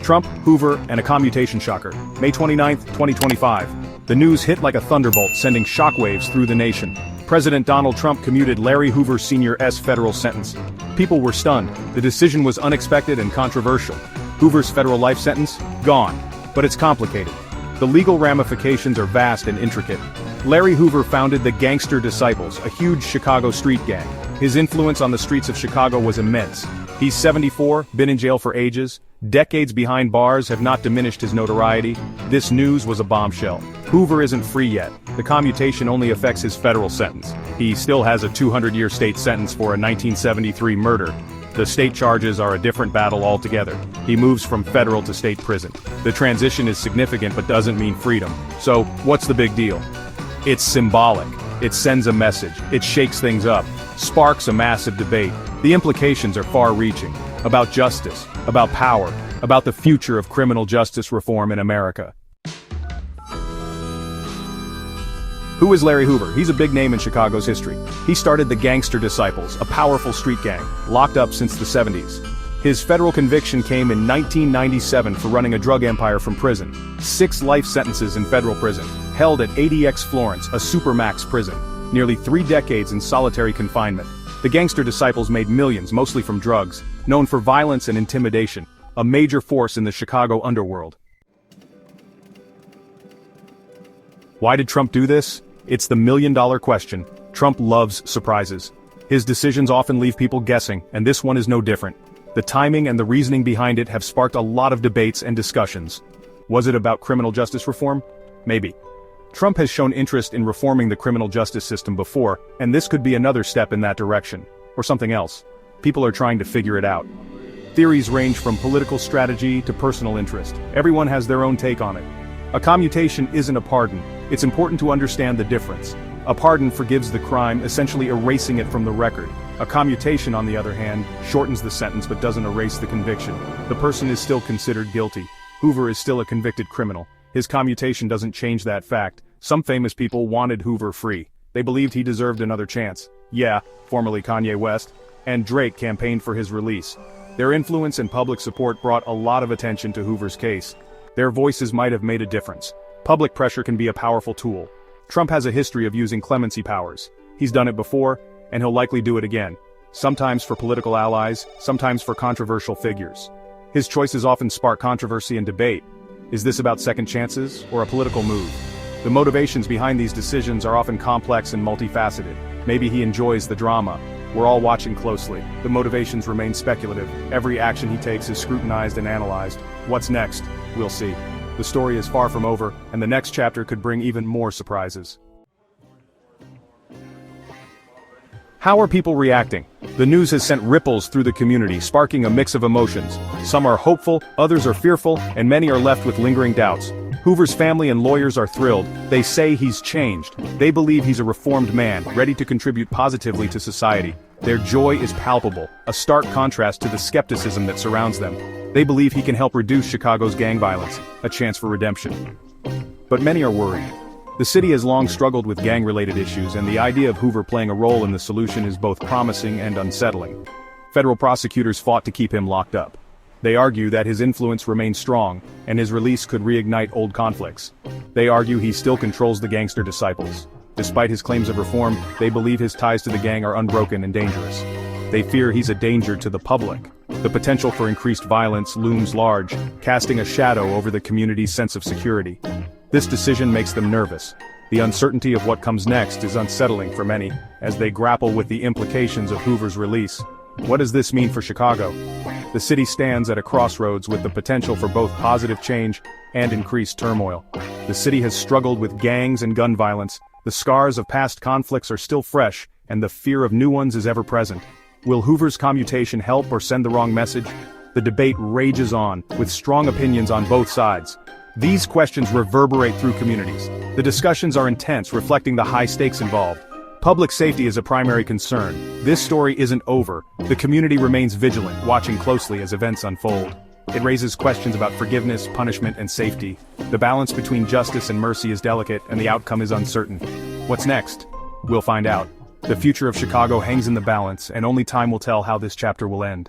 Trump, Hoover, and a commutation shocker. May 29, 2025. The news hit like a thunderbolt, sending shockwaves through the nation. President Donald Trump commuted Larry Hoover Sr.'s federal sentence. People were stunned. The decision was unexpected and controversial. Hoover's federal life sentence? Gone. But it's complicated. The legal ramifications are vast and intricate. Larry Hoover founded the Gangster Disciples, a huge Chicago street gang. His influence on the streets of Chicago was immense. He's 74, been in jail for ages. Decades behind bars have not diminished his notoriety. This news was a bombshell. Hoover isn't free yet. The commutation only affects his federal sentence. He still has a 200-year state sentence for a 1973 murder. The state charges are a different battle altogether. He moves from federal to state prison. The transition is significant but doesn't mean freedom. So, what's the big deal? It's symbolic. It sends a message. It shakes things up. Sparks a massive debate. The implications are far-reaching. About justice, about power, about the future of criminal justice reform in America. Who is Larry Hoover? He's a big name in Chicago's history. He started the Gangster Disciples, a powerful street gang, locked up since the 70s. His federal conviction came in 1997 for running a drug empire from prison. 6 life sentences in federal prison, held at ADX Florence, a supermax prison. Nearly 3 decades in solitary confinement. The Gangster Disciples made millions, mostly from drugs, known for violence and intimidation, a major force in the Chicago underworld. Why did Trump do this? It's the million-dollar question. Trump loves surprises. His decisions often leave people guessing, and this one is no different. The timing and the reasoning behind it have sparked a lot of debates and discussions. Was it about criminal justice reform? Maybe. Trump has shown interest in reforming the criminal justice system before, and this could be another step in that direction. Or something else. People are trying to figure it out. Theories range from political strategy to personal interest. Everyone has their own take on it. A commutation isn't a pardon. It's important to understand the difference. A pardon forgives the crime, essentially erasing it from the record. A commutation, on the other hand, shortens the sentence but doesn't erase the conviction. The person is still considered guilty. Hoover is still a convicted criminal. His commutation doesn't change that fact. Some famous people wanted Hoover free. They believed he deserved another chance. Yeah, formerly Kanye West, and Drake campaigned for his release. Their influence and public support brought a lot of attention to Hoover's case. Their voices might have made a difference. Public pressure can be a powerful tool. Trump has a history of using clemency powers. He's done it before, and he'll likely do it again. Sometimes for political allies, sometimes for controversial figures. His choices often spark controversy and debate. Is this about second chances, or a political move? The motivations behind these decisions are often complex and multifaceted. Maybe he enjoys the drama. We're all watching closely. The motivations remain speculative. Every action he takes is scrutinized and analyzed. What's next? We'll see. The story is far from over, and the next chapter could bring even more surprises. How are people reacting? The news has sent ripples through the community, sparking a mix of emotions. Some are hopeful, others are fearful, and many are left with lingering doubts. Hoover's family and lawyers are thrilled. They say he's changed. They believe he's a reformed man, ready to contribute positively to society. Their joy is palpable, a stark contrast to the skepticism that surrounds them. They believe he can help reduce Chicago's gang violence, a chance for redemption. But many are worried. The city has long struggled with gang-related issues, and the idea of Hoover playing a role in the solution is both promising and unsettling. Federal prosecutors fought to keep him locked up. They argue that his influence remains strong, and his release could reignite old conflicts. They argue he still controls the Gangster Disciples. Despite his claims of reform, they believe his ties to the gang are unbroken and dangerous. They fear he's a danger to the public. The potential for increased violence looms large, casting a shadow over the community's sense of security. This decision makes them nervous. The uncertainty of what comes next is unsettling for many, as they grapple with the implications of Hoover's release. What does this mean for Chicago? The city stands at a crossroads with the potential for both positive change and increased turmoil. The city has struggled with gangs and gun violence. The scars of past conflicts are still fresh, and the fear of new ones is ever present. Will Hoover's commutation help or send the wrong message? The debate rages on, with strong opinions on both sides. These questions reverberate through communities. The discussions are intense, reflecting the high stakes involved. Public safety is a primary concern. This story isn't over. The community remains vigilant, watching closely as events unfold. It raises questions about forgiveness, punishment, and safety. The balance between justice and mercy is delicate, and the outcome is uncertain. What's next? We'll find out. The future of Chicago hangs in the balance, and only time will tell how this chapter will end.